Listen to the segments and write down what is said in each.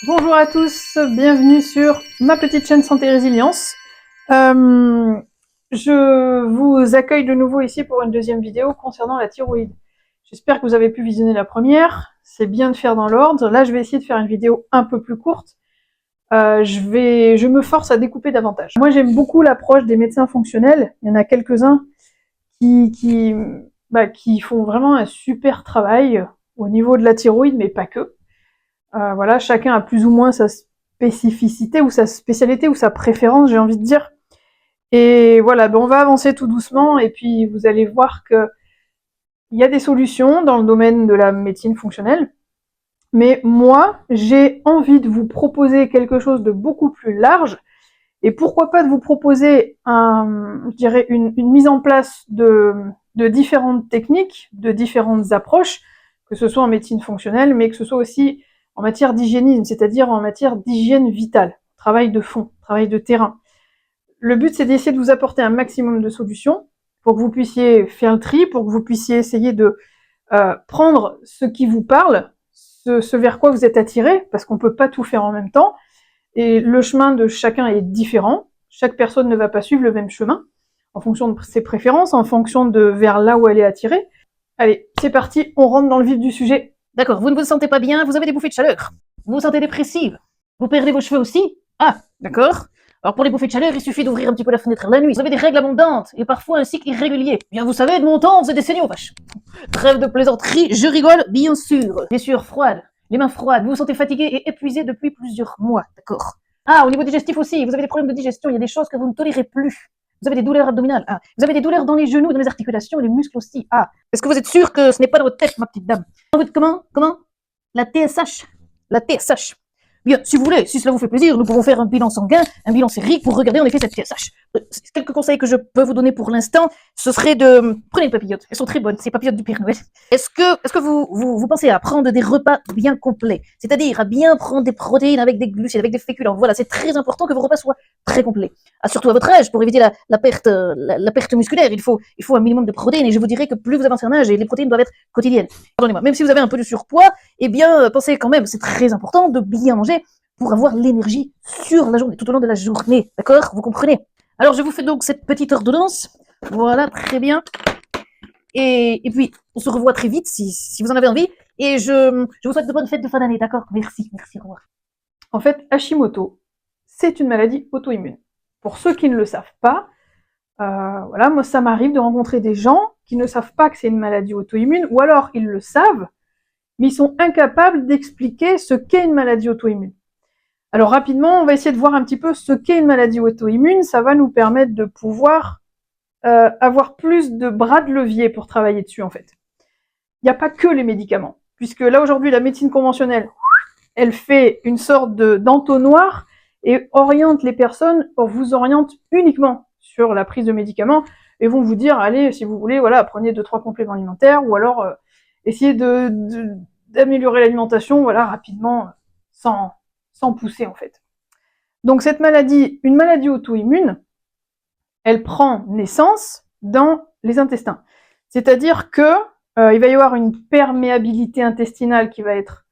Bonjour à tous, bienvenue sur ma petite chaîne Santé Résilience. Je vous accueille de nouveau ici pour une deuxième vidéo concernant la thyroïde. J'espère que vous avez pu visionner la première, c'est bien de faire dans l'ordre. Là, je vais essayer de faire une vidéo un peu plus courte. Je me force à découper davantage. Moi, j'aime beaucoup l'approche des médecins fonctionnels. Il y en a quelques-uns qui font vraiment un super travail au niveau de la thyroïde, mais pas que. Voilà, chacun a plus ou moins sa spécificité ou sa spécialité ou sa préférence, j'ai envie de dire. Et voilà, on va avancer tout doucement et puis vous allez voir que il y a des solutions dans le domaine de la médecine fonctionnelle. Mais moi, j'ai envie de vous proposer quelque chose de beaucoup plus large. Et pourquoi pas de vous proposer une mise en place de différentes techniques, de différentes approches, que ce soit en médecine fonctionnelle, mais que ce soit aussi en matière d'hygiénisme, c'est-à-dire en matière d'hygiène vitale, travail de fond, travail de terrain. Le but, c'est d'essayer de vous apporter un maximum de solutions pour que vous puissiez faire le tri, pour que vous puissiez essayer de prendre ce qui vous parle, ce vers quoi vous êtes attiré, parce qu'on peut pas tout faire en même temps, et le chemin de chacun est différent. Chaque personne ne va pas suivre le même chemin, en fonction de ses préférences, en fonction de vers là où elle est attirée. Allez, c'est parti, on rentre dans le vif du sujet. D'accord, vous ne vous sentez pas bien, vous avez des bouffées de chaleur. Vous vous sentez dépressive. Vous perdez vos cheveux aussi. Ah, d'accord. Alors pour les bouffées de chaleur, il suffit d'ouvrir un petit peu la fenêtre la nuit. Vous avez des règles abondantes et parfois un cycle irrégulier. Bien vous savez, de mon temps, on faisait des signaux, vache. Trêve de plaisanterie, je rigole, bien sûr. Les sueurs froides, les mains froides, vous vous sentez fatigué et épuisé depuis plusieurs mois, d'accord. Ah, au niveau digestif aussi, vous avez des problèmes de digestion, il y a des choses que vous ne tolérez plus. Vous avez des douleurs abdominales. Ah, vous avez des douleurs dans les genoux, dans les articulations et les muscles aussi. Ah, est-ce que vous êtes sûr que ce n'est pas dans votre tête, ma petite dame? Comment La TSH. La TSH. Bien, si vous voulez, si cela vous fait plaisir, nous pouvons faire un bilan sanguin, un bilan sérique pour regarder en effet cette TSH. Quelques conseils que je peux vous donner pour l'instant, ce serait de... Prenez une papillote, elles sont très bonnes, ces papillotes du Père Noël. Est-ce que vous pensez à prendre des repas bien complets, c'est-à-dire à bien prendre des protéines avec des glucides, avec des féculents. Voilà, c'est très important que vos repas soient très complets. Ah, surtout à votre âge, pour éviter la perte musculaire, il faut un minimum de protéines, et je vous dirais que plus vous avancez en âge, et les protéines doivent être quotidiennes. Pardonnez-moi, même si vous avez un peu de surpoids, eh bien, pensez quand même, c'est très important de bien manger pour avoir l'énergie sur la journée, tout au long de la journée, d'accord? Vous comprenez? Alors, je vous fais donc cette petite ordonnance. Voilà, très bien. Et puis, on se revoit très vite si vous en avez envie. Et je vous souhaite de bonnes fêtes de fin d'année, d'accord? Merci, au revoir. En fait, Hashimoto, c'est une maladie auto-immune. Pour ceux qui ne le savent pas, voilà, moi ça m'arrive de rencontrer des gens qui ne savent pas que c'est une maladie auto-immune, ou alors ils le savent, mais ils sont incapables d'expliquer ce qu'est une maladie auto-immune. Alors rapidement, on va essayer de voir un petit peu ce qu'est une maladie auto-immune. Ça va nous permettre de pouvoir avoir plus de bras de levier pour travailler dessus en fait. Il n'y a pas que les médicaments, puisque là aujourd'hui la médecine conventionnelle, elle fait une sorte d'entonnoir et oriente les personnes, vous oriente uniquement sur la prise de médicaments et vont vous dire, allez, si vous voulez, voilà, prenez 2-3 compléments alimentaires ou alors essayez d'améliorer l'alimentation, voilà, rapidement, sans pousser en fait. Donc cette maladie, une maladie auto-immune, elle prend naissance dans les intestins. C'est-à-dire que il va y avoir une perméabilité intestinale qui va être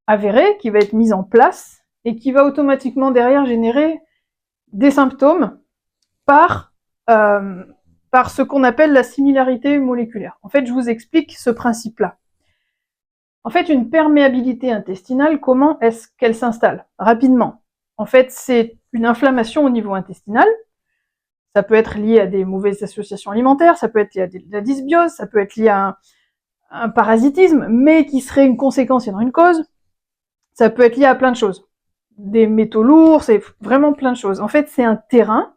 avérée, qui va être mise en place et qui va automatiquement derrière générer des symptômes par ce qu'on appelle la similarité moléculaire. En fait, je vous explique ce principe-là. En fait, une perméabilité intestinale, comment est-ce qu'elle s'installe? Rapidement. En fait, c'est une inflammation au niveau intestinal. Ça peut être lié à des mauvaises associations alimentaires, ça peut être lié à de la dysbiose, ça peut être lié à un parasitisme, mais qui serait une conséquence et non une cause. Ça peut être lié à plein de choses. Des métaux lourds, c'est vraiment plein de choses. En fait, c'est un terrain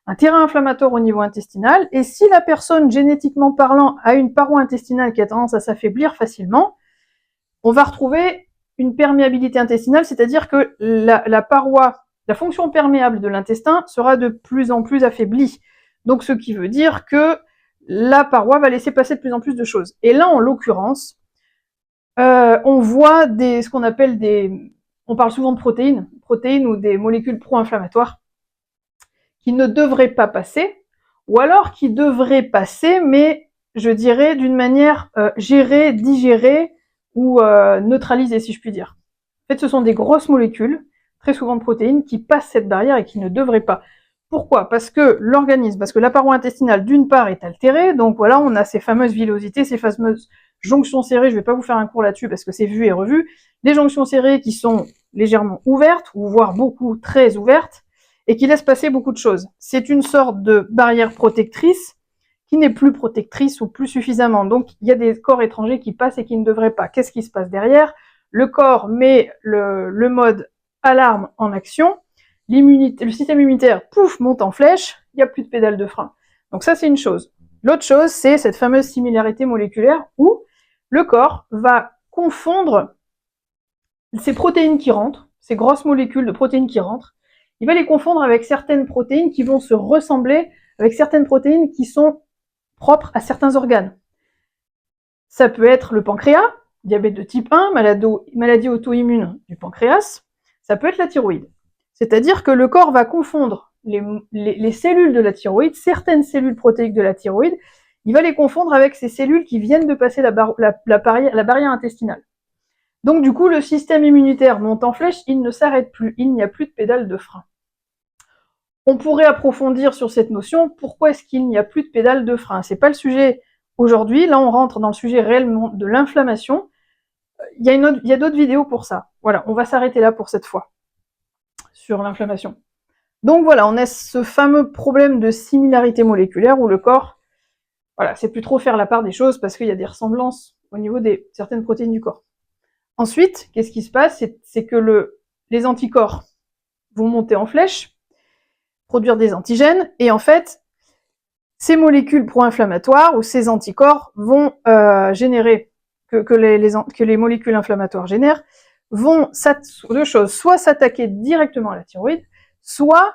inflammatoire au niveau intestinal, et si la personne, génétiquement parlant, a une paroi intestinale qui a tendance à s'affaiblir facilement, on va retrouver une perméabilité intestinale, c'est-à-dire que la paroi, la fonction perméable de l'intestin sera de plus en plus affaiblie. Donc ce qui veut dire que la paroi va laisser passer de plus en plus de choses. Et là, en l'occurrence, on voit ce qu'on appelle on parle souvent de protéines ou des molécules pro-inflammatoires, qui ne devraient pas passer, ou alors qui devraient passer, mais je dirais d'une manière gérée, digérée, ou neutralisée, si je puis dire. En fait, ce sont des grosses molécules, très souvent de protéines, qui passent cette barrière et qui ne devraient pas. Pourquoi? Parce que la paroi intestinale, d'une part, est altérée, donc voilà, on a ces fameuses villosités, ces fameuses jonctions serrées, je ne vais pas vous faire un cours là-dessus parce que c'est vu et revu, les jonctions serrées qui sont légèrement ouvertes, ou voire beaucoup, très ouvertes, et qui laissent passer beaucoup de choses. C'est une sorte de barrière protectrice qui n'est plus protectrice ou plus suffisamment. Donc, il y a des corps étrangers qui passent et qui ne devraient pas. Qu'est-ce qui se passe derrière? Le corps met le mode alarme en action, le système immunitaire, pouf, monte en flèche, il n'y a plus de pédale de frein. Donc ça, c'est une chose. L'autre chose, c'est cette fameuse similarité moléculaire où le corps va confondre ces protéines qui rentrent, ces grosses molécules de protéines qui rentrent, il va les confondre avec certaines protéines qui vont se ressembler avec certaines protéines qui sont propres à certains organes. Ça peut être le pancréas, diabète de type 1, maladie auto-immune du pancréas, ça peut être la thyroïde. C'est-à-dire que le corps va confondre les cellules de la thyroïde, certaines cellules protéiques de la thyroïde, il va les confondre avec ces cellules qui viennent de passer la barrière intestinale. Donc du coup, le système immunitaire monte en flèche, il ne s'arrête plus, il n'y a plus de pédale de frein. On pourrait approfondir sur cette notion, pourquoi est-ce qu'il n'y a plus de pédale de frein? C'est pas le sujet aujourd'hui, là on rentre dans le sujet réellement de l'inflammation. Il y a d'autres vidéos pour ça. Voilà, on va s'arrêter là pour cette fois, sur l'inflammation. Donc voilà, on a ce fameux problème de similarité moléculaire où le corps, voilà, sait plus trop faire la part des choses parce qu'il y a des ressemblances au niveau de certaines protéines du corps. Ensuite, qu'est-ce qui se passe? C'est que les anticorps vont monter en flèche, produire des antigènes, et en fait, ces molécules pro-inflammatoires ou ces anticorps vont générer, que les molécules inflammatoires génèrent, vont, deux choses, soit s'attaquer directement à la thyroïde, soit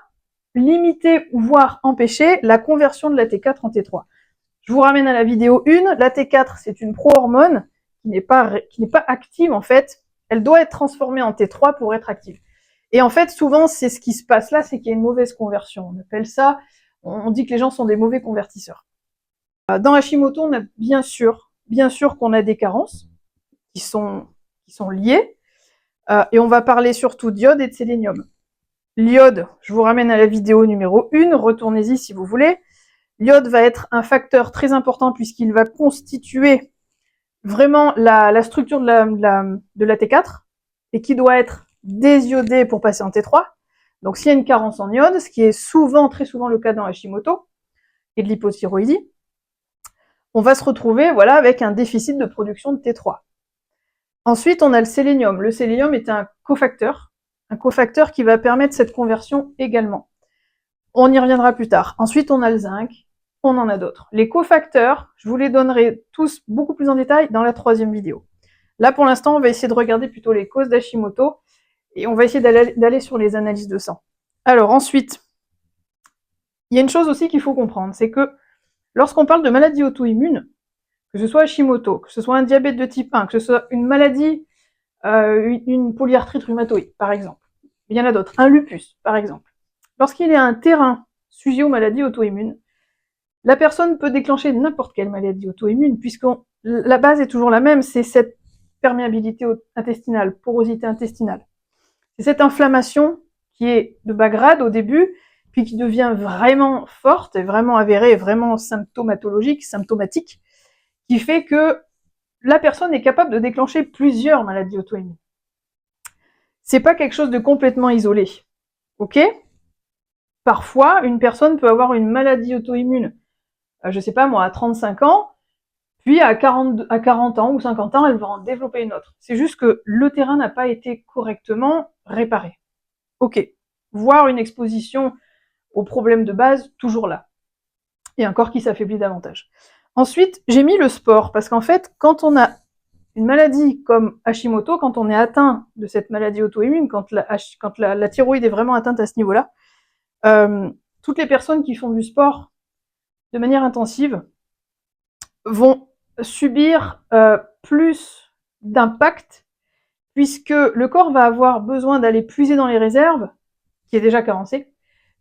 limiter ou voire empêcher la conversion de la T4 en T3. Je vous ramène à la vidéo 1, la T4 c'est une pro-hormone qui n'est pas active en fait, elle doit être transformée en T3 pour être active. Et en fait, souvent, c'est ce qui se passe là, c'est qu'il y a une mauvaise conversion. On appelle ça, on dit que les gens sont des mauvais convertisseurs. Dans Hashimoto, on a bien sûr qu'on a des carences qui sont liées, et on va parler surtout d'iode et de sélénium. L'iode, je vous ramène à la vidéo numéro 1, retournez-y si vous voulez. L'iode va être un facteur très important puisqu'il va constituer vraiment la structure de la T4 et qui doit être désiodée pour passer en T3. Donc s'il y a une carence en iode, ce qui est très souvent le cas dans Hashimoto et de l'hypothyroïdie, on va se retrouver voilà, avec un déficit de production de T3. Ensuite, on a le sélénium. Le sélénium est un cofacteur qui va permettre cette conversion également. On y reviendra plus tard. Ensuite, on a le zinc, on en a d'autres. Les cofacteurs, je vous les donnerai tous beaucoup plus en détail dans la 3e vidéo. Là, pour l'instant, on va essayer de regarder plutôt les causes d'Hashimoto et on va essayer d'aller sur les analyses de sang. Alors ensuite, il y a une chose aussi qu'il faut comprendre, c'est que lorsqu'on parle de maladie auto-immune, que ce soit Hashimoto, que ce soit un diabète de type 1, que ce soit une maladie, une polyarthrite rhumatoïde, par exemple, il y en a d'autres, un lupus, par exemple. Lorsqu'il y a un terrain sujet aux maladies auto-immunes, la personne peut déclencher n'importe quelle maladie auto-immune, puisque la base est toujours la même, c'est cette perméabilité intestinale, porosité intestinale. C'est cette inflammation qui est de bas grade au début, puis qui devient vraiment forte, et vraiment avérée, vraiment symptomatique, qui fait que la personne est capable de déclencher plusieurs maladies auto-immunes. C'est pas quelque chose de complètement isolé, ok? Parfois, une personne peut avoir une maladie auto-immune, je sais pas moi, à 35 ans, puis à 40 ans ou 50 ans, elle va en développer une autre. C'est juste que le terrain n'a pas été correctement réparé. Ok, voire une exposition aux problèmes de base, toujours là. Et un corps qui s'affaiblit davantage. Ensuite, j'ai mis le sport, parce qu'en fait, quand on a une maladie comme Hashimoto, quand on est atteint de cette maladie auto-immune, quand la thyroïde est vraiment atteinte à ce niveau-là, toutes les personnes qui font du sport de manière intensive vont subir plus d'impact, puisque le corps va avoir besoin d'aller puiser dans les réserves, qui est déjà carencé,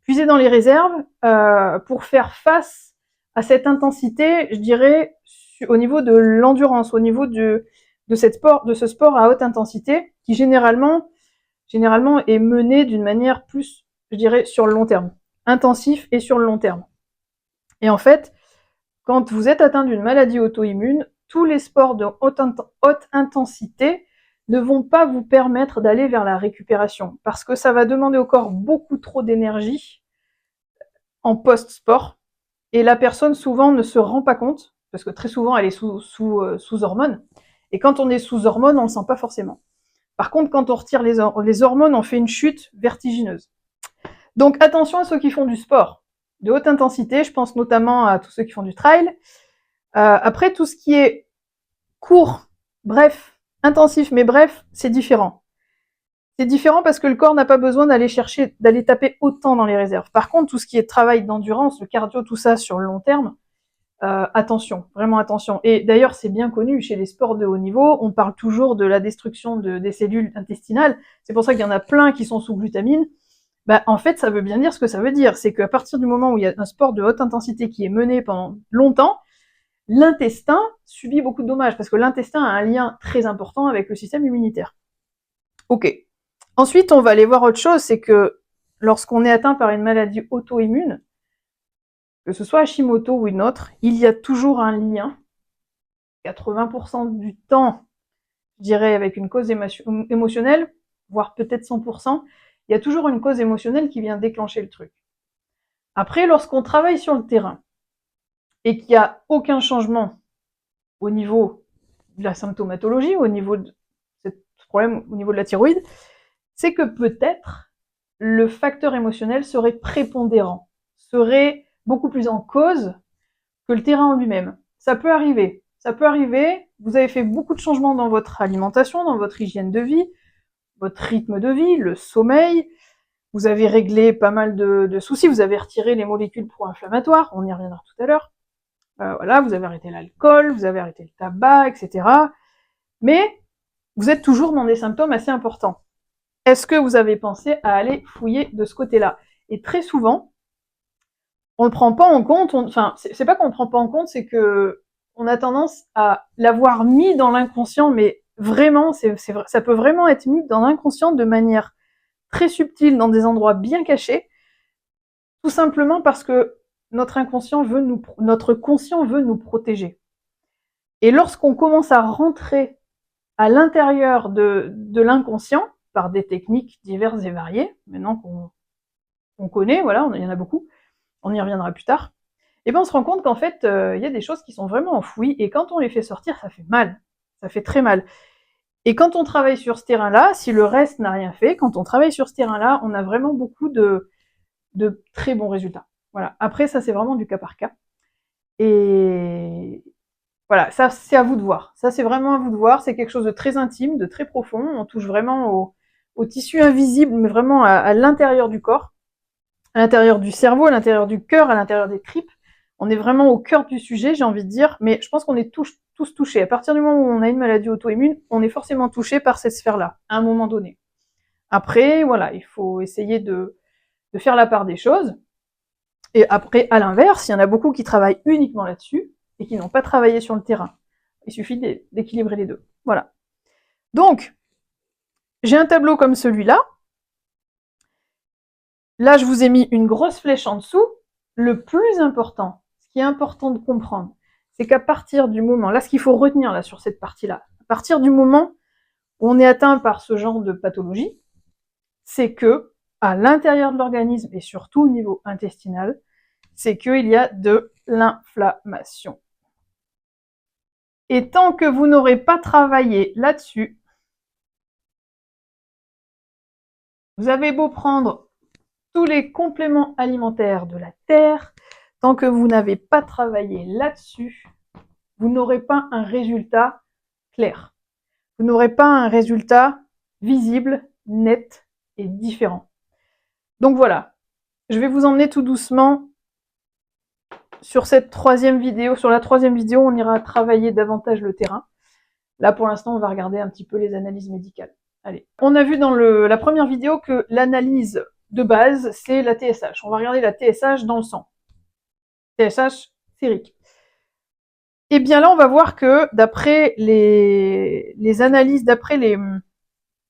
puiser dans les réserves pour faire face à cette intensité, je dirais, au niveau de l'endurance, au niveau de de ce sport à haute intensité qui généralement est mené d'une manière plus, je dirais, sur le long terme, intensif et sur le long terme. Et en fait, quand vous êtes atteint d'une maladie auto-immune, tous les sports de haute intensité ne vont pas vous permettre d'aller vers la récupération, parce que ça va demander au corps beaucoup trop d'énergie en post-sport, et la personne souvent ne se rend pas compte, parce que très souvent elle est sous hormones, et quand on est sous hormones, on ne le sent pas forcément. Par contre, quand on retire les hormones, on fait une chute vertigineuse. Donc attention à ceux qui font du sport de haute intensité, je pense notamment à tous ceux qui font du trail. Après, tout ce qui est court, bref, intensif, mais bref, c'est différent. C'est différent parce que le corps n'a pas besoin d'aller taper autant dans les réserves. Par contre, tout ce qui est travail d'endurance, le cardio, tout ça sur le long terme, attention, vraiment attention. Et d'ailleurs, c'est bien connu, chez les sports de haut niveau, on parle toujours de la destruction des cellules intestinales. C'est pour ça qu'il y en a plein qui sont sous glutamine. Bah, en fait, ça veut bien dire ce que ça veut dire. C'est qu'à partir du moment où il y a un sport de haute intensité qui est mené pendant longtemps, l'intestin subit beaucoup de dommages, parce que l'intestin a un lien très important avec le système immunitaire. Ok. Ensuite, on va aller voir autre chose, c'est que lorsqu'on est atteint par une maladie auto-immune, que ce soit Hashimoto ou une autre, il y a toujours un lien, 80% du temps, je dirais, avec une cause émotionnelle, voire peut-être 100%, il y a toujours une cause émotionnelle qui vient déclencher le truc. Après, lorsqu'on travaille sur le terrain et qu'il n'y a aucun changement au niveau de la symptomatologie, au niveau de ce problème, au niveau de la thyroïde, c'est que peut-être le facteur émotionnel serait prépondérant, serait beaucoup plus en cause que le terrain en lui-même. Ça peut arriver. Ça peut arriver. Vous avez fait beaucoup de changements dans votre alimentation, dans votre hygiène de vie, votre rythme de vie, le sommeil. Vous avez réglé pas mal de soucis. Vous avez retiré les molécules pro-inflammatoires. On y reviendra tout à l'heure. Voilà, vous avez arrêté l'alcool, vous avez arrêté le tabac, etc. Mais vous êtes toujours dans des symptômes assez importants. Est-ce que vous avez pensé à aller fouiller de ce côté-là? Et très souvent, on le prend pas en compte. Enfin, c'est pas qu'on le prend pas en compte, c'est que on a tendance à l'avoir mis dans l'inconscient, mais vraiment, ça peut vraiment être mis dans l'inconscient de manière très subtile, dans des endroits bien cachés, tout simplement parce que notre conscient veut nous protéger. Et lorsqu'on commence à rentrer à l'intérieur de l'inconscient, par des techniques diverses et variées, maintenant qu'on connaît, voilà, il y en a beaucoup, on y reviendra plus tard, et ben on se rend compte qu'en fait, il y a des choses qui sont vraiment enfouies, et quand on les fait sortir, ça fait mal. Ça fait très mal. Et quand on travaille sur ce terrain-là, si le reste n'a rien fait, quand on travaille sur ce terrain-là, on a vraiment beaucoup de très bons résultats. Voilà. Après, ça, c'est vraiment du cas par cas. Et voilà, ça, c'est à vous de voir. Ça, c'est vraiment à vous de voir. C'est quelque chose de très intime, de très profond. On touche vraiment au tissu invisible, mais vraiment à l'intérieur du corps, à l'intérieur du cerveau, à l'intérieur du cœur, à l'intérieur des tripes. On est vraiment au cœur du sujet, j'ai envie de dire, mais je pense qu'on est tous touchés. À partir du moment où on a une maladie auto-immune, on est forcément touché par cette sphère-là, à un moment donné. Après, voilà, il faut essayer de faire la part des choses. Et après, à l'inverse, il y en a beaucoup qui travaillent uniquement là-dessus et qui n'ont pas travaillé sur le terrain. Il suffit d'équilibrer les deux. Voilà. Donc, j'ai un tableau comme celui-là. Là, je vous ai mis une grosse flèche en dessous. Le plus important, ce qui est important de comprendre, c'est qu'à partir du moment, là, ce qu'il faut retenir là sur cette partie-là, à partir du moment où on est atteint par ce genre de pathologie, c'est que à l'intérieur de l'organisme et surtout au niveau intestinal, c'est qu'il y a de l'inflammation. Et tant que vous n'aurez pas travaillé là-dessus, vous avez beau prendre tous les compléments alimentaires de la terre, tant que vous n'avez pas travaillé là-dessus, vous n'aurez pas un résultat clair. Vous n'aurez pas un résultat visible, net et différent. Donc voilà, je vais vous emmener tout doucement sur cette troisième vidéo. Sur la troisième vidéo, on ira travailler davantage le terrain. Là, pour l'instant, on va regarder un petit peu les analyses médicales. Allez, on a vu dans la première vidéo que l'analyse de base, c'est la TSH. On va regarder la TSH dans le sang. TSH sérique. Et bien là, on va voir que d'après les analyses, d'après les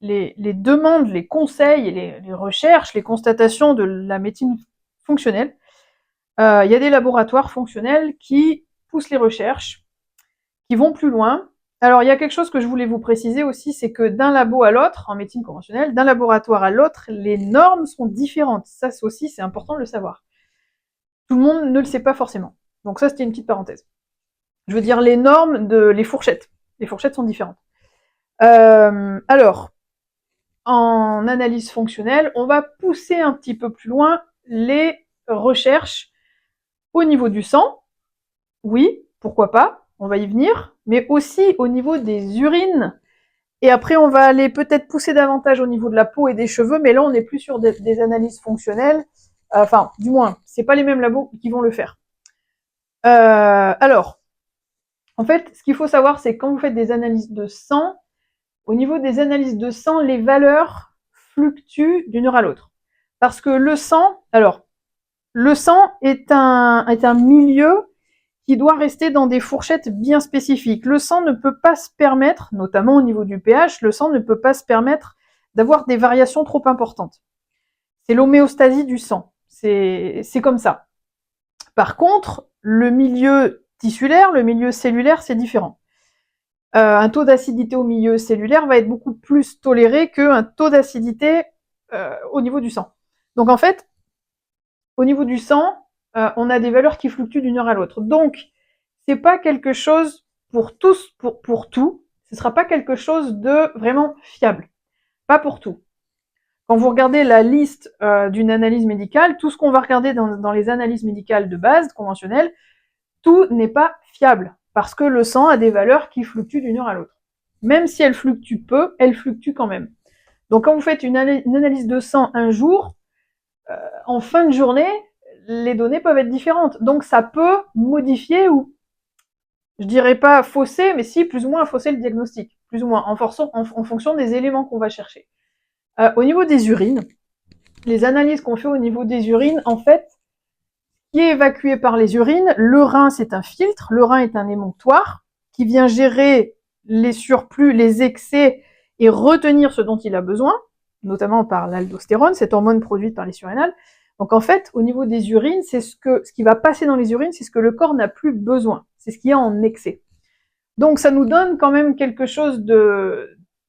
demandes, les conseils, les recherches, les constatations de la médecine fonctionnelle, il y a des laboratoires fonctionnels qui poussent les recherches, qui vont plus loin. Alors, il y a quelque chose que je voulais vous préciser aussi, c'est que d'un labo à l'autre, en médecine conventionnelle, d'un laboratoire à l'autre, les normes sont différentes. Ça aussi, c'est important de le savoir. Tout le monde ne le sait pas forcément. Donc ça, c'était une petite parenthèse. Je veux dire les normes les fourchettes. Les fourchettes sont différentes. Alors, en analyse fonctionnelle, on va pousser un petit peu plus loin les recherches au niveau du sang. Oui, pourquoi pas, on va y venir, mais aussi au niveau des urines. Et après, on va aller peut-être pousser davantage au niveau de la peau et des cheveux, mais là, on n'est plus sur des analyses fonctionnelles. Enfin, du moins, c'est pas les mêmes labos qui vont le faire. Alors, en fait, ce qu'il faut savoir, c'est que quand vous faites des analyses de sang, au niveau des analyses de sang, les valeurs fluctuent d'une heure à l'autre. Parce que le sang est un milieu qui doit rester dans des fourchettes bien spécifiques. Le sang ne peut pas se permettre, notamment au niveau du pH, le sang ne peut pas se permettre d'avoir des variations trop importantes. C'est l'homéostasie du sang. C'est comme ça. Par contre, le milieu tissulaire, le milieu cellulaire, c'est différent. Un taux d'acidité au milieu cellulaire va être beaucoup plus toléré qu'un taux d'acidité au niveau du sang. Donc en fait, au niveau du sang, on a des valeurs qui fluctuent d'une heure à l'autre. Donc, c'est pas quelque chose pour tous, pour tout. Ce sera pas quelque chose de vraiment fiable. Pas pour tout. Quand vous regardez la liste d'une analyse médicale, tout ce qu'on va regarder dans les analyses médicales de base, conventionnelles, tout n'est pas fiable. Parce que le sang a des valeurs qui fluctuent d'une heure à l'autre. Même si elles fluctuent peu, elles fluctuent quand même. Donc quand vous faites une analyse de sang un jour, en fin de journée, les données peuvent être différentes. Donc ça peut modifier ou, je dirais pas fausser, mais si plus ou moins fausser le diagnostic, plus ou moins en fonction des éléments qu'on va chercher. Au niveau des urines, les analyses qu'on fait au niveau des urines, en fait, qui est évacué par les urines, le rein c'est un filtre, le rein est un émonctoire qui vient gérer les surplus, les excès et retenir ce dont il a besoin, notamment par l'aldostérone, cette hormone produite par les surrénales. Donc en fait, au niveau des urines, c'est ce qui va passer dans les urines, c'est ce que le corps n'a plus besoin, c'est ce qu'il y a en excès. Donc ça nous donne quand même quelque chose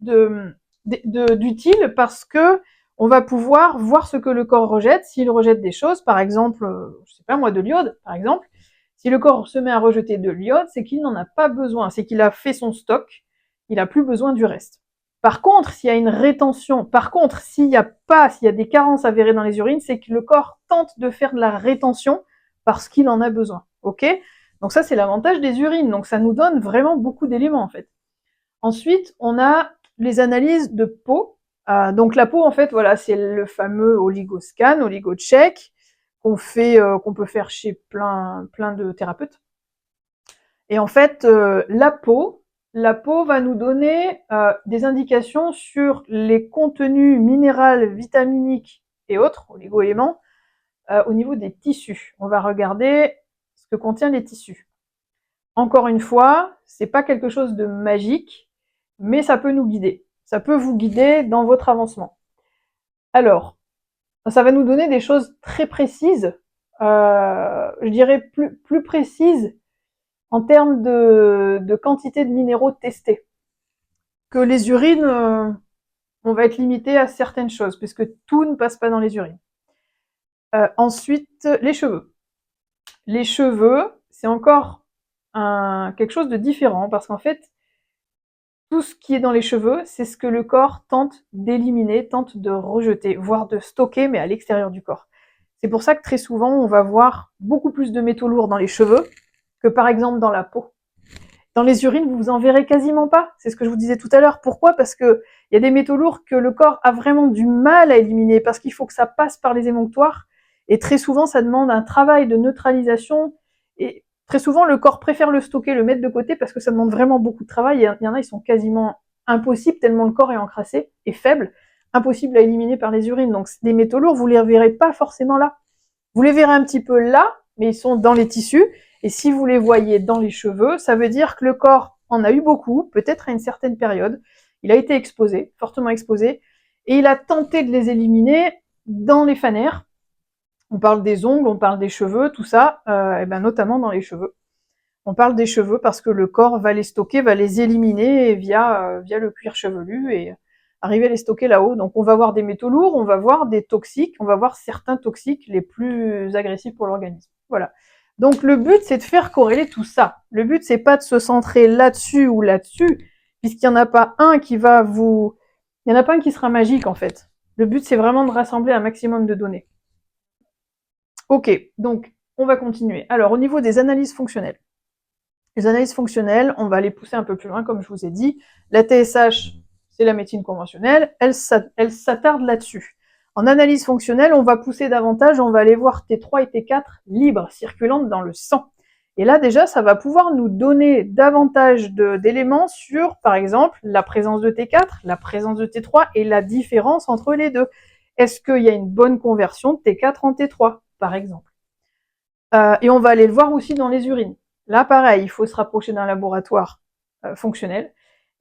d'utile parce que on va pouvoir voir ce que le corps rejette. S'il rejette des choses, par exemple, je sais pas moi, de l'iode, par exemple, si le corps se met à rejeter de l'iode, c'est qu'il n'en a pas besoin, c'est qu'il a fait son stock, il n'a plus besoin du reste. Par contre, s'il y a une rétention, s'il y a des carences avérées dans les urines, c'est que le corps tente de faire de la rétention parce qu'il en a besoin. Ok ? Donc ça, c'est l'avantage des urines. Donc ça nous donne vraiment beaucoup d'éléments en fait. Ensuite, on a les analyses de peau. Donc la peau, en fait, voilà, c'est le fameux oligoscan, oligocheck, qu'on peut faire chez plein de thérapeutes. Et en fait, la peau va nous donner des indications sur les contenus minéraux, vitaminiques et autres, oligo-éléments, au niveau des tissus. On va regarder ce que contient les tissus. Encore une fois, c'est pas quelque chose de magique, mais ça peut nous guider. Ça peut vous guider dans votre avancement. Alors, ça va nous donner des choses très précises, je dirais plus précises en termes de quantité de minéraux testés. Que les urines, on va être limité à certaines choses, puisque tout ne passe pas dans les urines. Ensuite, les cheveux. Les cheveux, c'est encore quelque chose de différent, parce qu'en fait, tout ce qui est dans les cheveux, c'est ce que le corps tente d'éliminer, tente de rejeter, voire de stocker, mais à l'extérieur du corps. C'est pour ça que très souvent, on va voir beaucoup plus de métaux lourds dans les cheveux que par exemple dans la peau. Dans les urines, vous en verrez quasiment pas. C'est ce que je vous disais tout à l'heure. Pourquoi ? Parce que il y a des métaux lourds que le corps a vraiment du mal à éliminer, parce qu'il faut que ça passe par les émonctoires. Et très souvent, ça demande un travail de neutralisation. Et très souvent, le corps préfère le stocker, le mettre de côté, parce que ça demande vraiment beaucoup de travail. Et il y en a, ils sont quasiment impossibles, tellement le corps est encrassé et faible, impossible à éliminer par les urines. Donc, des métaux lourds, vous les verrez pas forcément là. Vous les verrez un petit peu là, mais ils sont dans les tissus. Et si vous les voyez dans les cheveux, ça veut dire que le corps en a eu beaucoup, peut-être à une certaine période. Il a été exposé, fortement exposé, et il a tenté de les éliminer dans les fanères. On parle des ongles, on parle des cheveux, tout ça, et ben notamment dans les cheveux. On parle des cheveux parce que le corps va les stocker, va les éliminer via le cuir chevelu et arriver à les stocker là-haut. Donc on va voir des métaux lourds, on va voir des toxiques, on va voir certains toxiques les plus agressifs pour l'organisme. Voilà. Donc le but c'est de faire corréler tout ça. Le but c'est pas de se centrer là-dessus ou là-dessus, puisqu'il n'y en a pas un qui va vous... Il n'y en a pas un qui sera magique en fait. Le but c'est vraiment de rassembler un maximum de données. Ok, donc on va continuer. Alors au niveau des analyses fonctionnelles. Les analyses fonctionnelles, on va les pousser un peu plus loin, comme je vous ai dit. La TSH, c'est la médecine conventionnelle, elle s'attarde là-dessus. En analyse fonctionnelle, on va pousser davantage, on va aller voir T3 et T4 libres, circulantes dans le sang. Et là, déjà, ça va pouvoir nous donner davantage d'éléments sur, par exemple, la présence de T4, la présence de T3 et la différence entre les deux. Est-ce qu'il y a une bonne conversion de T4 en T3, par exemple? Et on va aller le voir aussi dans les urines. Là, pareil, il faut se rapprocher d'un laboratoire fonctionnel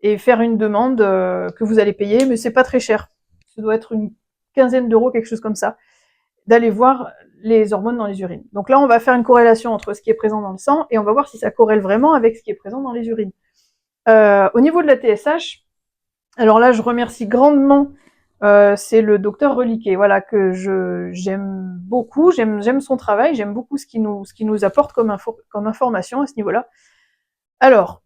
et faire une demande que vous allez payer, mais c'est pas très cher. Ça doit être une quinzaine d'euros, quelque chose comme ça, d'aller voir les hormones dans les urines. Donc là, on va faire une corrélation entre ce qui est présent dans le sang et on va voir si ça corrèle vraiment avec ce qui est présent dans les urines. Au niveau de la TSH, alors là, je remercie grandement c'est le docteur Reliquet, voilà, que j'aime beaucoup, j'aime son travail, j'aime beaucoup ce qu'il nous apporte comme information à ce niveau-là. Alors,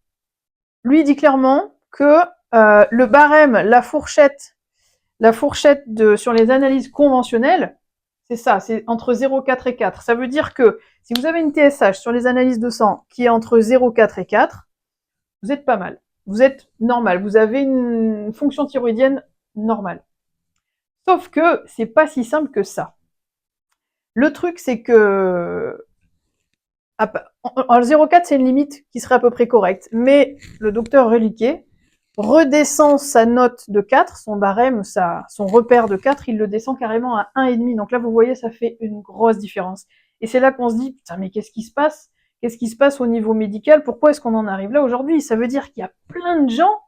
lui dit clairement que le barème, la fourchette sur les analyses conventionnelles, c'est ça, c'est entre 0,4 et 4. Ça veut dire que si vous avez une TSH sur les analyses de sang qui est entre 0,4 et 4, vous êtes pas mal. Vous êtes normal. Vous avez une fonction thyroïdienne normale. Sauf que c'est pas si simple que ça. Le truc, c'est que en 0,4, c'est une limite qui serait à peu près correcte. Mais le docteur Reliquet redescend sa note de 4, son barème, son repère de 4, il le descend carrément à 1,5. Donc là, vous voyez, ça fait une grosse différence. Et c'est là qu'on se dit, putain, mais qu'est-ce qui se passe? Qu'est-ce qui se passe au niveau médical? Pourquoi est-ce qu'on en arrive là aujourd'hui? Ça veut dire qu'il y a plein de gens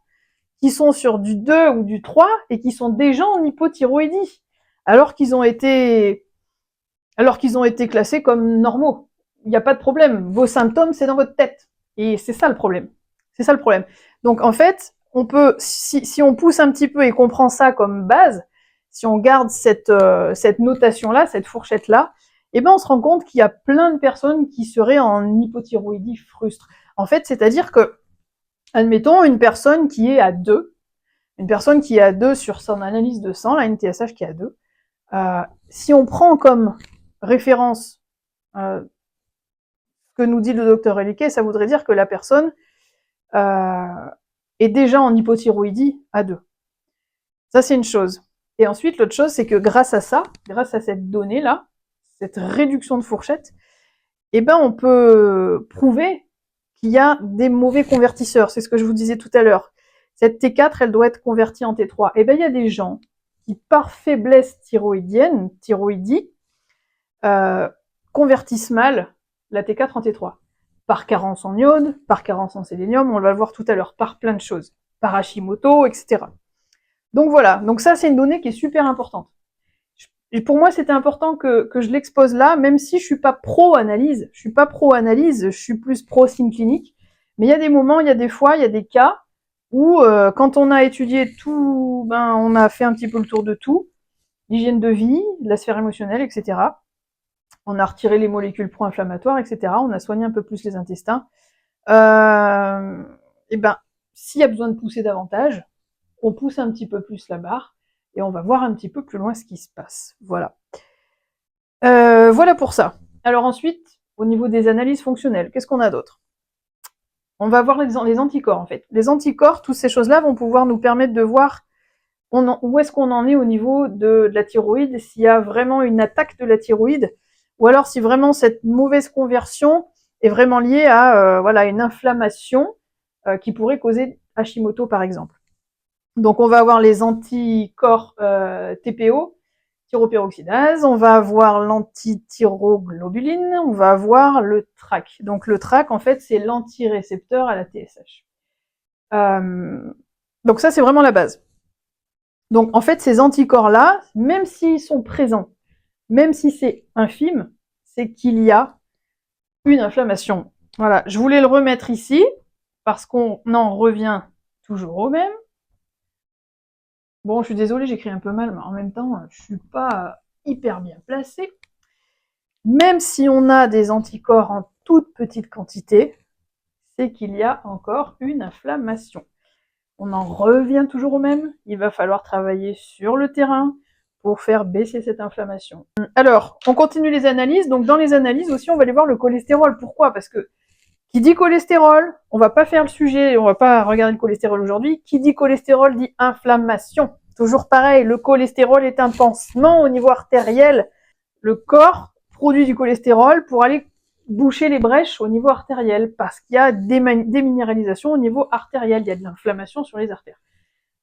qui sont sur du 2 ou du 3 et qui sont déjà en hypothyroïdie, alors qu'ils ont été classés comme normaux. Il n'y a pas de problème. Vos symptômes, c'est dans votre tête. Et c'est ça le problème. C'est ça le problème. Donc en fait, on peut, si on pousse un petit peu et qu'on prend ça comme base, si on garde cette notation-là, cette fourchette-là, eh ben on se rend compte qu'il y a plein de personnes qui seraient en hypothyroïdie frustre. En fait, c'est-à-dire que admettons une personne qui est à 2, sur son analyse de sang, là, une TSH qui est à 2, si on prend comme référence ce que nous dit le docteur Reliquet, ça voudrait dire que la personne est déjà en hypothyroïdie à 2. Ça, c'est une chose. Et ensuite, l'autre chose, c'est que grâce à ça, grâce à cette donnée-là, cette réduction de fourchette, eh ben, on peut prouver qu'il y a des mauvais convertisseurs. C'est ce que je vous disais tout à l'heure. Cette T4, elle doit être convertie en T3. Eh ben, il y a des gens qui, par faiblesse thyroïdie, convertissent mal la T4 en T3. Par carence en iode, par carence en sélénium, on va le voir tout à l'heure, par plein de choses. Par Hashimoto, etc. Donc voilà, donc ça c'est une donnée qui est super importante. Et pour moi, c'était important que je l'expose là, même si je suis pas pro-analyse. Je suis plus pro-signe clinique. Mais il y a des moments, il y a des fois, il y a des cas où, quand on a étudié tout, ben, on a fait un petit peu le tour de tout. L'hygiène de vie, la sphère émotionnelle, etc. On a retiré les molécules pro-inflammatoires, etc. On a soigné un peu plus les intestins. Et ben, s'il y a besoin de pousser davantage, on pousse un petit peu plus la barre et on va voir un petit peu plus loin ce qui se passe. Voilà. Voilà pour ça. Alors ensuite, au niveau des analyses fonctionnelles, qu'est-ce qu'on a d'autre? On va voir les anticorps en fait. Les anticorps, toutes ces choses-là vont pouvoir nous permettre de voir où est-ce qu'on en est au niveau de la thyroïde, s'il y a vraiment une attaque de la thyroïde, ou alors si vraiment cette mauvaise conversion est vraiment liée à voilà, une inflammation qui pourrait causer Hashimoto par exemple. Donc on va avoir les anticorps TPO thyroperoxydase, on va avoir l'antityroglobuline, on va avoir le TRAC. Donc le TRAC, en fait, c'est l'antirécepteur à la TSH. Donc ça, c'est vraiment la base. Donc en fait, ces anticorps-là, même s'ils sont présents, même si c'est infime, c'est qu'il y a une inflammation. Voilà, je voulais le remettre ici, parce qu'on en revient toujours au même. Bon, je suis désolée, j'écris un peu mal, mais en même temps, je suis pas hyper bien placée. Même si on a des anticorps en toute petite quantité, c'est qu'il y a encore une inflammation. On en revient toujours au même, il va falloir travailler sur le terrain pour faire baisser cette inflammation. Alors, on continue les analyses. Donc dans les analyses aussi, on va aller voir le cholestérol. Pourquoi? Parce que qui dit cholestérol, on va pas faire le sujet, on va pas regarder le cholestérol aujourd'hui. Qui dit cholestérol dit inflammation. Toujours pareil, le cholestérol est un pansement au niveau artériel. Le corps produit du cholestérol pour aller boucher les brèches au niveau artériel, parce qu'il y a des minéralisations au niveau artériel, il y a de l'inflammation sur les artères.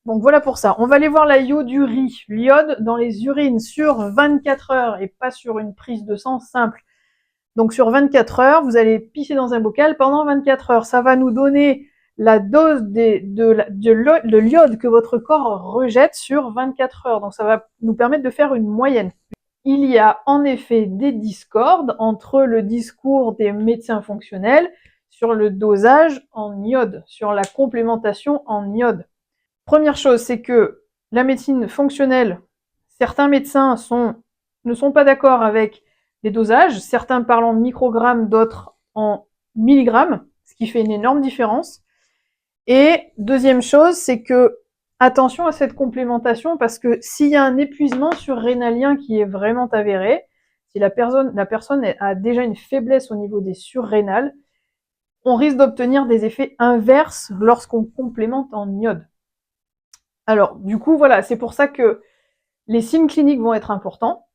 Donc voilà pour ça. On va aller voir la iodurie, l'iode dans les urines sur 24 heures et pas sur une prise de sang simple. Donc sur 24 heures, vous allez pisser dans un bocal pendant 24 heures. Ça va nous donner la dose de l'iode que votre corps rejette sur 24 heures. Donc ça va nous permettre de faire une moyenne. Il y a en effet des discordes entre le discours des médecins fonctionnels sur le dosage en iode, sur la complémentation en iode. Première chose, c'est que la médecine fonctionnelle, certains médecins ne sont pas d'accord avec les dosages, certains parlent en microgrammes, d'autres en milligrammes, ce qui fait une énorme différence. Et deuxième chose, c'est que attention à cette complémentation, parce que s'il y a un épuisement surrénalien qui est vraiment avéré, si la personne a déjà une faiblesse au niveau des surrénales, on risque d'obtenir des effets inverses lorsqu'on complémente en iode. Alors, du coup, voilà, c'est pour ça que les signes cliniques vont être importants.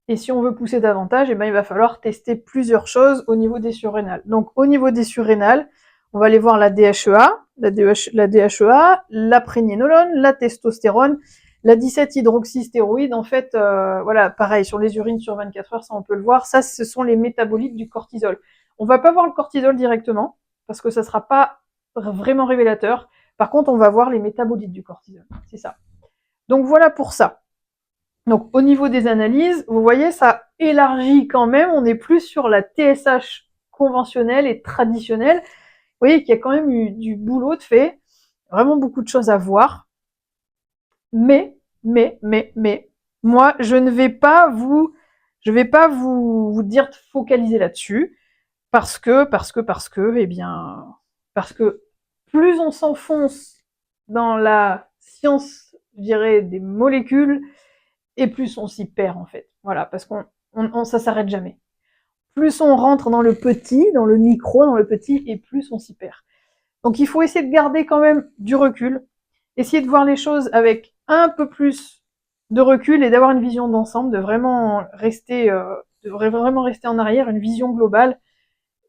Et si on veut pousser davantage, eh ben, il va falloir tester plusieurs choses au niveau des surrénales. Donc, au niveau des surrénales, on va aller voir la DHEA, la prégnénolone, la testostérone, la 17-hydroxystéroïde. En fait, voilà, pareil, sur les urines sur 24 heures, ça on peut le voir. Ça, ce sont les métabolites du cortisol. On va pas voir le cortisol directement, parce que ça sera pas vraiment révélateur. Par contre, on va voir les métabolites du cortisol. C'est ça. Donc voilà pour ça. Donc au niveau des analyses, vous voyez, ça élargit quand même. On est plus sur la TSH conventionnelle et traditionnelle. Vous voyez qu'il y a quand même eu du boulot de fait. Vraiment beaucoup de choses à voir. Mais, moi, je vais pas vous dire de focaliser là-dessus. Parce que, plus on s'enfonce dans la science, je dirais, des molécules, et plus on s'y perd, en fait. Voilà, parce ça s'arrête jamais. Plus on rentre dans le petit, dans le micro, dans le petit, et plus on s'y perd. Donc il faut essayer de garder quand même du recul, essayer de voir les choses avec un peu plus de recul et d'avoir une vision d'ensemble, de vraiment rester en arrière, une vision globale,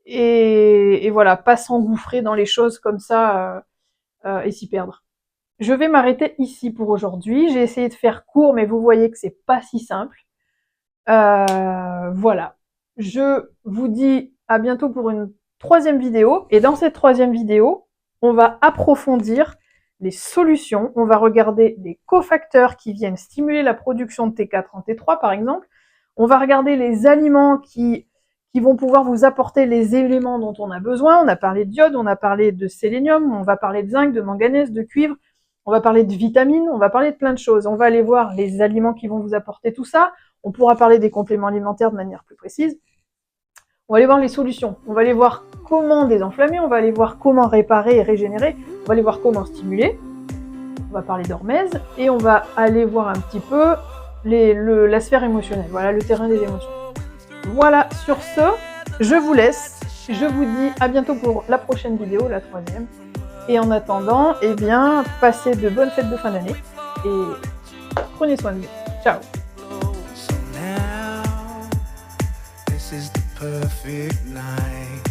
et voilà, pas s'engouffrer dans les choses comme ça et s'y perdre. Je vais m'arrêter ici pour aujourd'hui. J'ai essayé de faire court, mais vous voyez que c'est pas si simple. Voilà. Je vous dis à bientôt pour une troisième vidéo. Et dans cette troisième vidéo, on va approfondir les solutions. On va regarder les cofacteurs qui viennent stimuler la production de T4 en T3, par exemple. On va regarder les aliments qui vont pouvoir vous apporter les éléments dont on a besoin. On a parlé d'iode, on a parlé de sélénium, on va parler de zinc, de manganèse, de cuivre. On va parler de vitamines, on va parler de plein de choses. On va aller voir les aliments qui vont vous apporter tout ça. On pourra parler des compléments alimentaires de manière plus précise. On va aller voir les solutions. On va aller voir comment désenflammer, on va aller voir comment réparer et régénérer, on va aller voir comment stimuler. On va parler d'hormèse et on va aller voir un petit peu la sphère émotionnelle, voilà, le terrain des émotions. Voilà, sur ce, je vous laisse. Je vous dis à bientôt pour la prochaine vidéo, la troisième. Et en attendant, eh bien, passez de bonnes fêtes de fin d'année et prenez soin de vous. Ciao. This is the perfect night.